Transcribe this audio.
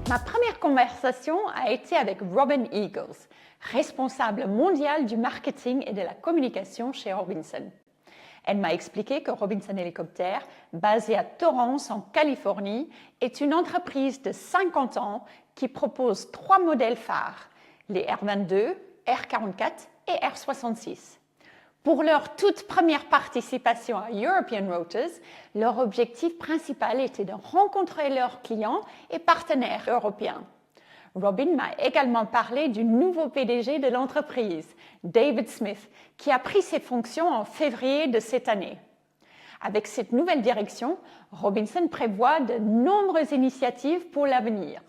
Ma première conversation a été avec Robin Eagles, responsable mondial du marketing et de la communication chez Robinson. Elle m'a expliqué que Robinson Helicopter, basée à Torrance en Californie, est une entreprise de 50 ans qui propose 3 modèles phares, les R22, R44 et R66. Pour leur toute première participation à European Rotors, leur objectif principal était de rencontrer leurs clients et partenaires européens. Robin m'a également parlé du nouveau PDG de l'entreprise, David Smith, qui a pris ses fonctions en février de cette année. Avec cette nouvelle direction, Robinson prévoit de nombreuses initiatives pour l'avenir.